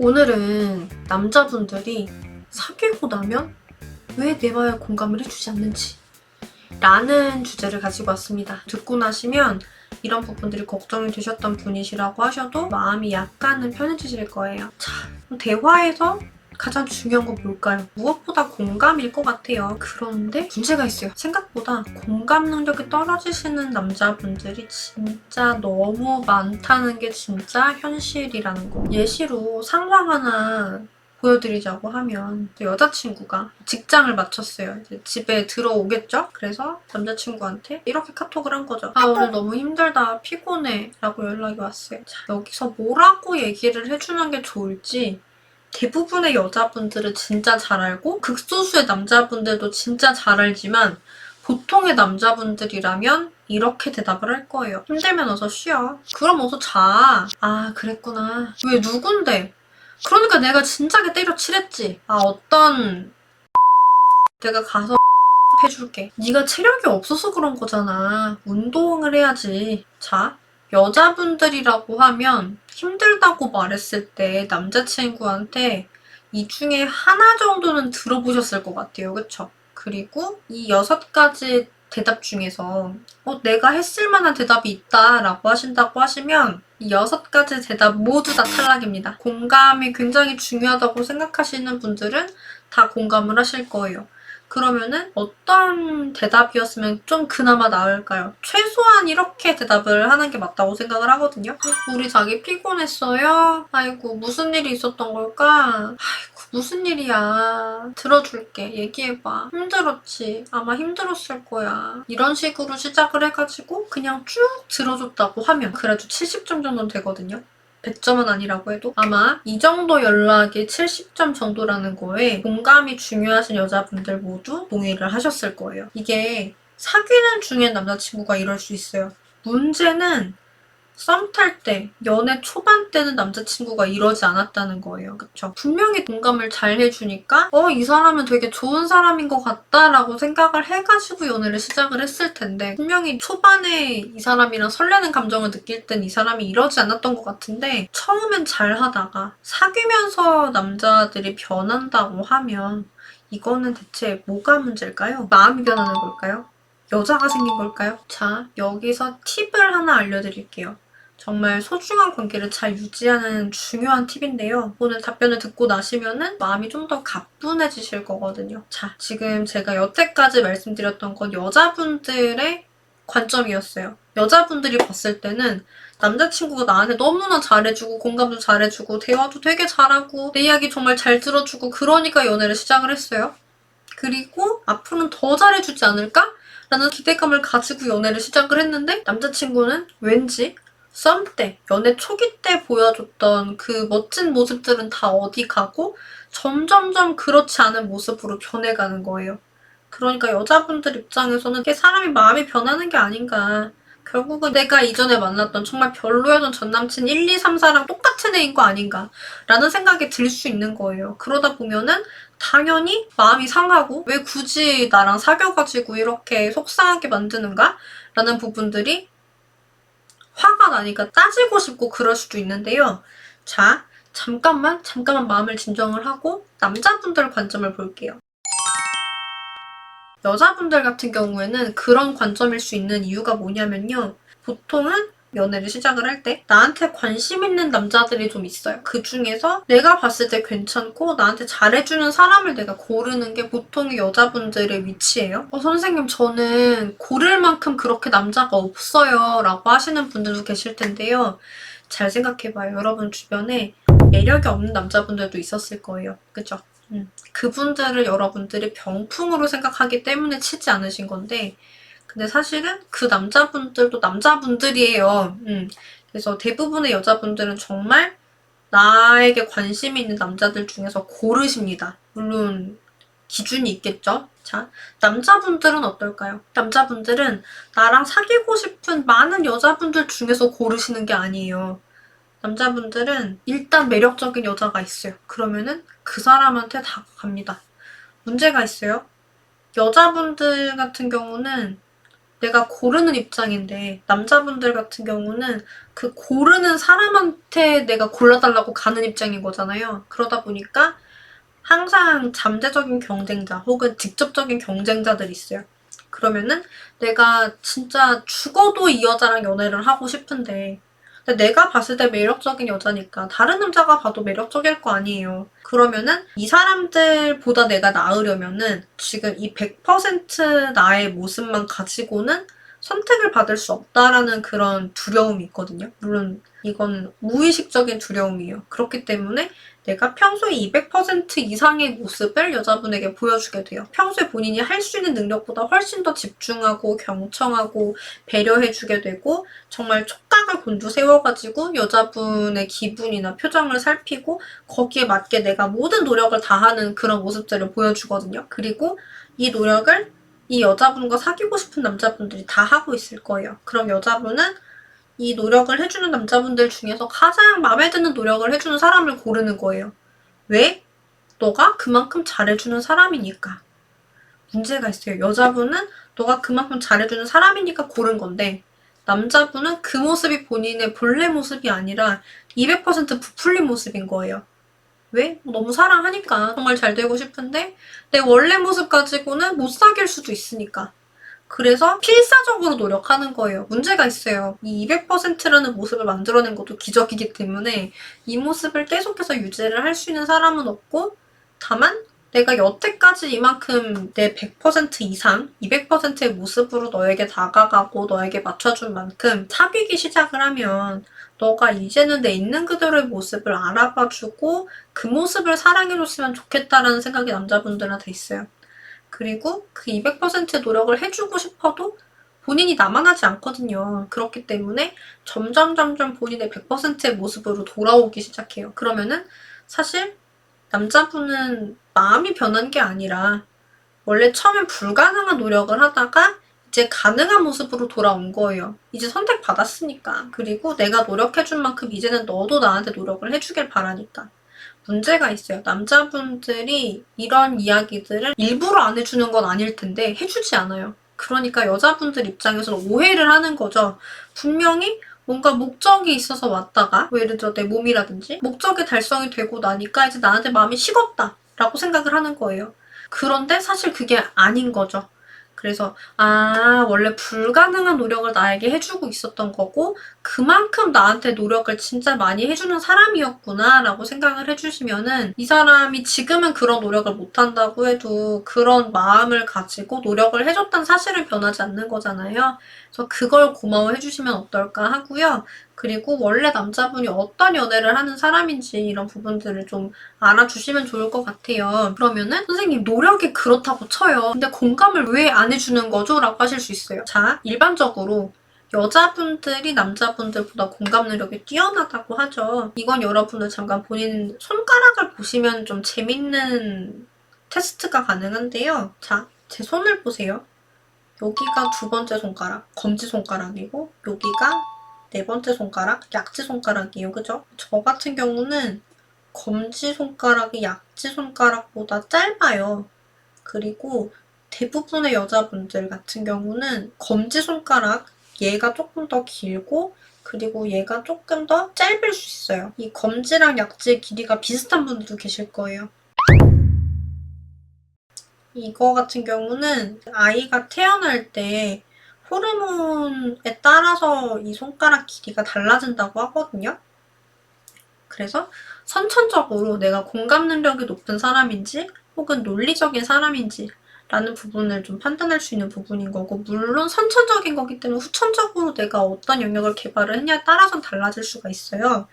오늘은 남자분들이 사귀고 나면 왜 내 말에 공감을 해주지 않는지 라는 주제를 가지고 왔습니다. 듣고 나시면 이런 부분들이 걱정이 되셨던 분이시라고 하셔도 마음이 약간은 편해지실 거예요. 자, 대화에서 가장 중요한 건 뭘까요? 무엇보다 공감일 것 같아요. 그런데 문제가 있어요. 생각보다 공감 능력이 떨어지시는 남자분들이 진짜 너무 많다는 게 진짜 현실이라는 거. 예시로 상황 하나 보여드리자고 하면 여자친구가 직장을 마쳤어요. 이제 집에 들어오겠죠? 그래서 남자친구한테 이렇게 카톡을 한 거죠. 아, 오늘 너무 힘들다, 피곤해 라고 연락이 왔어요. 자, 여기서 뭐라고 얘기를 해주는 게 좋을지 대부분의 여자분들은 진짜 잘 알고 극소수의 남자분들도 진짜 잘 알지만 보통의 남자분들이라면 이렇게 대답을 할 거예요. 힘들면 어서 쉬어. 그럼 어서 자. 아, 그랬구나. 왜 누군데? 그러니까 내가 진작에 때려치랬지. 아, 어떤 내가 가서 해줄게. 네가 체력이 없어서 그런 거잖아. 운동을 해야지. 자, 여자분들이라고 하면 힘들다고 말했을 때 남자친구한테 이 중에 하나 정도는 들어보셨을 것 같아요. 그쵸? 그리고 이 6가지 대답 중에서 내가 했을 만한 대답이 있다라고 하신다고 하시면 이 6가지 대답 모두 다 탈락입니다. 공감이 굉장히 중요하다고 생각하시는 분들은 다 공감을 하실 거예요. 그러면은 어떤 대답이었으면 좀 그나마 나을까요? 최소한 이렇게 대답을 하는 게 맞다고 생각을 하거든요. 우리 자기 피곤했어요? 아이고, 무슨 일이 있었던 걸까? 아이고, 무슨 일이야. 들어줄게. 얘기해봐. 힘들었지. 아마 힘들었을 거야. 이런 식으로 시작을 해가지고 그냥 쭉 들어줬다고 하면 그래도 70점 정도는 되거든요. 100점은 아니라고 해도 아마 이 정도 연락이 70점 정도라는 거에 공감이 중요하신 여자분들 모두 동의를 하셨을 거예요. 이게 사귀는 중에 남자친구가 이럴 수 있어요. 문제는 썸 탈 때, 연애 초반 때는 남자친구가 이러지 않았다는 거예요. 그쵸? 분명히 공감을 잘 해주니까 이 사람은 되게 좋은 사람인 것 같다라고 생각을 해가지고 연애를 시작을 했을 텐데 분명히 초반에 이 사람이랑 설레는 감정을 느낄 땐 이 사람이 이러지 않았던 것 같은데 처음엔 잘 하다가 사귀면서 남자들이 변한다고 하면 이거는 대체 뭐가 문제일까요? 마음이 변하는 걸까요? 여자가 생긴 걸까요? 자, 여기서 팁을 하나 알려드릴게요. 정말 소중한 관계를 잘 유지하는 중요한 팁인데요. 오늘 답변을 듣고 나시면은 마음이 좀 더 가뿐해지실 거거든요. 자, 지금 제가 여태까지 말씀드렸던 건 여자분들의 관점이었어요. 여자분들이 봤을 때는 남자친구가 나한테 너무나 잘해주고 공감도 잘해주고 대화도 되게 잘하고 내 이야기 정말 잘 들어주고 그러니까 연애를 시작을 했어요. 그리고 앞으로는 더 잘해주지 않을까? 라는 기대감을 가지고 연애를 시작을 했는데 남자친구는 왠지 썸 때, 연애 초기 때 보여줬던 그 멋진 모습들은 다 어디 가고 점점점 그렇지 않은 모습으로 변해가는 거예요. 그러니까 여자분들 입장에서는 이게 사람이 마음이 변하는 게 아닌가. 결국은 내가 이전에 만났던 정말 별로였던 전남친 1, 2, 3, 4랑 똑같은 애인 거 아닌가 라는 생각이 들 수 있는 거예요. 그러다 보면은 당연히 마음이 상하고 왜 굳이 나랑 사귀어가지고 이렇게 속상하게 만드는가? 라는 부분들이 화가 나니까 따지고 싶고 그럴 수도 있는데요. 자, 잠깐만 마음을 진정을 하고 남자분들 관점을 볼게요. 여자분들 같은 경우에는 그런 관점일 수 있는 이유가 뭐냐면요. 보통은 연애를 시작을 할 때 나한테 관심 있는 남자들이 좀 있어요. 그 중에서 내가 봤을 때 괜찮고 나한테 잘해주는 사람을 내가 고르는 게 보통의 여자분들의 위치예요. 선생님 저는 고를 만큼 그렇게 남자가 없어요 라고 하시는 분들도 계실 텐데요. 잘 생각해봐요. 여러분 주변에 매력이 없는 남자분들도 있었을 거예요. 그죠? 그분들을 여러분들이 병풍으로 생각하기 때문에 치지 않으신 건데 근데 사실은 그 남자분들도 남자분들이에요. 그래서 대부분의 여자분들은 정말 나에게 관심이 있는 남자들 중에서 고르십니다. 물론 기준이 있겠죠? 자, 남자분들은 어떨까요? 남자분들은 나랑 사귀고 싶은 많은 여자분들 중에서 고르시는 게 아니에요. 남자분들은 일단 매력적인 여자가 있어요. 그러면은 그 사람한테 다가갑니다. 문제가 있어요. 여자분들 같은 경우는 내가 고르는 입장인데 남자분들 같은 경우는 그 고르는 사람한테 내가 골라달라고 가는 입장인 거잖아요. 그러다 보니까 항상 잠재적인 경쟁자 혹은 직접적인 경쟁자들이 있어요. 그러면은 내가 진짜 죽어도 이 여자랑 연애를 하고 싶은데 근데 내가 봤을 때 매력적인 여자니까 다른 남자가 봐도 매력적일 거 아니에요. 그러면은 이 사람들보다 내가 나으려면은 지금 이 100% 나의 모습만 가지고는 선택을 받을 수 없다라는 그런 두려움이 있거든요. 물론 이건 무의식적인 두려움이에요. 그렇기 때문에 내가 평소에 200% 이상의 모습을 여자분에게 보여주게 돼요. 평소에 본인이 할 수 있는 능력보다 훨씬 더 집중하고 경청하고 배려해주게 되고 정말 촉각을 곤두세워가지고 여자분의 기분이나 표정을 살피고 거기에 맞게 내가 모든 노력을 다하는 그런 모습들을 보여주거든요. 그리고 이 노력을 이 여자분과 사귀고 싶은 남자분들이 다 하고 있을 거예요. 그럼 여자분은 이 노력을 해주는 남자분들 중에서 가장 마음에 드는 노력을 해주는 사람을 고르는 거예요. 왜? 너가 그만큼 잘해주는 사람이니까. 문제가 있어요. 여자분은 너가 그만큼 잘해주는 사람이니까 고른 건데 남자분은 그 모습이 본인의 본래 모습이 아니라 200% 부풀린 모습인 거예요. 왜? 너무 사랑하니까 정말 잘 되고 싶은데 내 원래 모습 가지고는 못 사귈 수도 있으니까. 그래서 필사적으로 노력하는 거예요. 문제가 있어요. 이 200%라는 모습을 만들어낸 것도 기적이기 때문에 이 모습을 계속해서 유지를 할 수 있는 사람은 없고 다만 내가 여태까지 이만큼 내 100% 이상, 200%의 모습으로 너에게 다가가고 너에게 맞춰준 만큼 사귀기 시작을 하면 너가 이제는 내 있는 그대로의 모습을 알아봐주고 그 모습을 사랑해줬으면 좋겠다라는 생각이 남자분들한테 있어요. 그리고 그 200%의 노력을 해주고 싶어도 본인이 나만하지 않거든요. 그렇기 때문에 점점 본인의 100%의 모습으로 돌아오기 시작해요. 그러면은 사실 남자분은 마음이 변한 게 아니라 원래 처음엔 불가능한 노력을 하다가 이제 가능한 모습으로 돌아온 거예요. 이제 선택받았으니까. 그리고 내가 노력해준 만큼 이제는 너도 나한테 노력을 해주길 바라니까. 문제가 있어요. 남자분들이 이런 이야기들을 일부러 안 해주는 건 아닐 텐데 해주지 않아요. 그러니까 여자분들 입장에서는 오해를 하는 거죠. 분명히 뭔가 목적이 있어서 왔다가 예를 들어 내 몸이라든지 목적이 달성이 되고 나니까 이제 나한테 마음이 식었다 라고 생각을 하는 거예요. 그런데 사실 그게 아닌 거죠. 그래서 원래 불가능한 노력을 나에게 해주고 있었던 거고 그만큼 나한테 노력을 진짜 많이 해주는 사람이었구나 라고 생각을 해주시면은 이 사람이 지금은 그런 노력을 못한다고 해도 그런 마음을 가지고 노력을 해줬다는 사실은 변하지 않는 거잖아요. 그래서 그걸 고마워해 주시면 어떨까 하고요. 그리고 원래 남자분이 어떤 연애를 하는 사람인지 이런 부분들을 좀 알아주시면 좋을 것 같아요. 그러면은 선생님 노력이 그렇다고 쳐요. 근데 공감을 왜 안 해주는 거죠? 라고 하실 수 있어요. 자, 일반적으로 여자분들이 남자분들보다 공감 능력이 뛰어나다고 하죠. 이건 여러분들 잠깐 본인 손가락을 보시면 좀 재밌는 테스트가 가능한데요. 자, 제 손을 보세요. 여기가 두 번째 손가락, 검지손가락이고 여기가 네 번째 손가락, 약지손가락이에요. 그죠? 저 같은 경우는 검지손가락이 약지손가락보다 짧아요. 그리고 대부분의 여자분들 같은 경우는 검지손가락 얘가 조금 더 길고 그리고 얘가 조금 더 짧을 수 있어요. 이 검지랑 약지의 길이가 비슷한 분들도 계실 거예요. 이거 같은 경우는 아이가 태어날 때 호르몬에 따라서 이 손가락 길이가 달라진다고 하거든요. 그래서 선천적으로 내가 공감 능력이 높은 사람인지 혹은 논리적인 사람인지 라는 부분을 좀 판단할 수 있는 부분인 거고 물론 선천적인 거기 때문에 후천적으로 내가 어떤 영역을 개발을 했냐에 따라서 달라질 수가 있어요.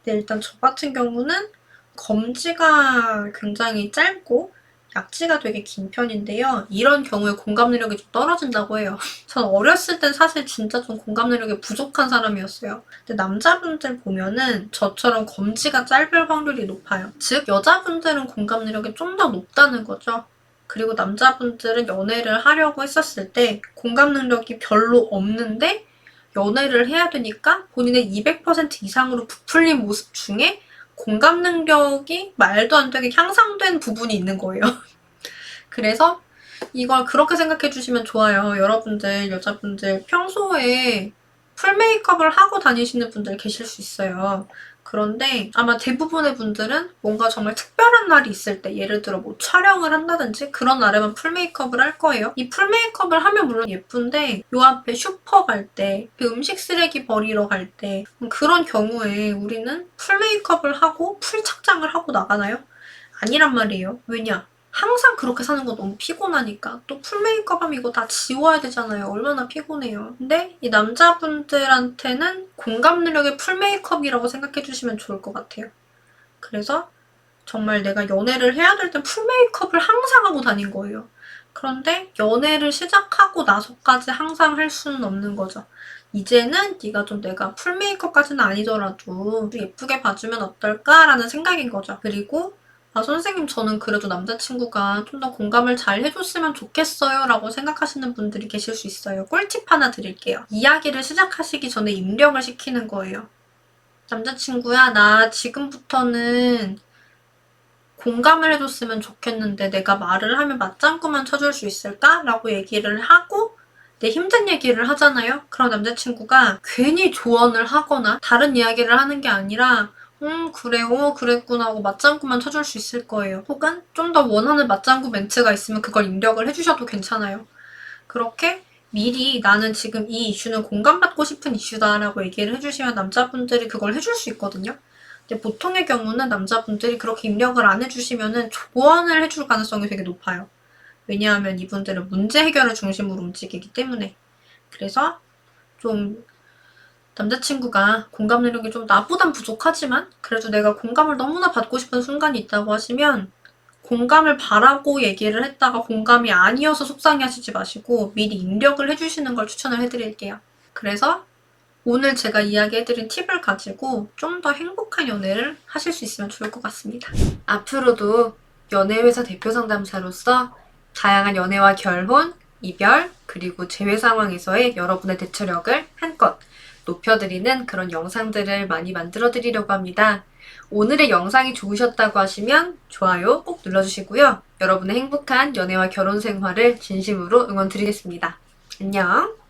근데 일단 저 같은 경우는 검지가 굉장히 짧고 약지가 되게 긴 편인데요. 이런 경우에 공감 능력이 좀 떨어진다고 해요. 전 어렸을 땐 사실 진짜 좀 공감 능력이 부족한 사람이었어요. 근데 남자분들 보면은 저처럼 검지가 짧을 확률이 높아요. 즉 여자분들은 공감 능력이 좀 더 높다는 거죠. 그리고 남자분들은 연애를 하려고 했었을 때 공감 능력이 별로 없는데 연애를 해야 되니까 본인의 200% 이상으로 부풀린 모습 중에 공감 능력이 말도 안 되게 향상된 부분이 있는 거예요. 그래서 이걸 그렇게 생각해 주시면 좋아요. 여러분들, 여자분들 평소에 풀 메이크업을 하고 다니시는 분들 계실 수 있어요. 그런데 아마 대부분의 분들은 뭔가 정말 특별한 날이 있을 때, 예를 들어 뭐 촬영을 한다든지 그런 날에만 풀 메이크업을 할 거예요. 이 풀 메이크업을 하면 물론 예쁜데 요 앞에 슈퍼 갈 때, 음식 쓰레기 버리러 갈 때 그런 경우에 우리는 풀 메이크업을 하고 풀 착장을 하고 나가나요? 아니란 말이에요. 왜냐? 항상 그렇게 사는 거 너무 피곤하니까. 또 풀 메이크업 하면 이거 다 지워야 되잖아요. 얼마나 피곤해요. 근데 이 남자분들한테는 공감 능력의 풀 메이크업이라고 생각해 주시면 좋을 것 같아요. 그래서 정말 내가 연애를 해야 될 땐 풀 메이크업을 항상 하고 다닌 거예요. 그런데 연애를 시작하고 나서까지 항상 할 수는 없는 거죠. 이제는 네가 좀 내가 풀 메이크업까지는 아니더라도 예쁘게 봐주면 어떨까라는 생각인 거죠. 그리고 선생님 저는 그래도 남자친구가 좀 더 공감을 잘 해줬으면 좋겠어요 라고 생각하시는 분들이 계실 수 있어요. 꿀팁 하나 드릴게요. 이야기를 시작하시기 전에 입력을 시키는 거예요. 남자친구야, 나 지금부터는 공감을 해줬으면 좋겠는데 내가 말을 하면 맞장구만 쳐줄 수 있을까? 라고 얘기를 하고 내 힘든 얘기를 하잖아요? 그럼 남자친구가 괜히 조언을 하거나 다른 이야기를 하는 게 아니라 그래, 그랬구나 하고 맞장구만 쳐줄 수 있을 거예요. 혹은 좀 더 원하는 맞장구 멘트가 있으면 그걸 입력을 해주셔도 괜찮아요. 그렇게 미리 나는 지금 이 이슈는 공감받고 싶은 이슈다 라고 얘기를 해주시면 남자분들이 그걸 해줄 수 있거든요. 근데 보통의 경우는 남자분들이 그렇게 입력을 안 해주시면은 조언을 해줄 가능성이 되게 높아요. 왜냐하면 이분들은 문제 해결을 중심으로 움직이기 때문에. 그래서 좀 남자친구가 공감 능력이 좀 나보단 부족하지만 그래도 내가 공감을 너무나 받고 싶은 순간이 있다고 하시면 공감을 바라고 얘기를 했다가 공감이 아니어서 속상해하시지 마시고 미리 입력을 해주시는 걸 추천을 해드릴게요. 그래서 오늘 제가 이야기해드린 팁을 가지고 좀 더 행복한 연애를 하실 수 있으면 좋을 것 같습니다. 앞으로도 연애회사 대표 상담사로서 다양한 연애와 결혼, 이별, 그리고 재회 상황에서의 여러분의 대처력을 한껏 높여드리는 그런 영상들을 많이 만들어드리려고 합니다. 오늘의 영상이 좋으셨다고 하시면 좋아요 꼭 눌러주시고요. 여러분의 행복한 연애와 결혼 생활을 진심으로 응원드리겠습니다. 안녕!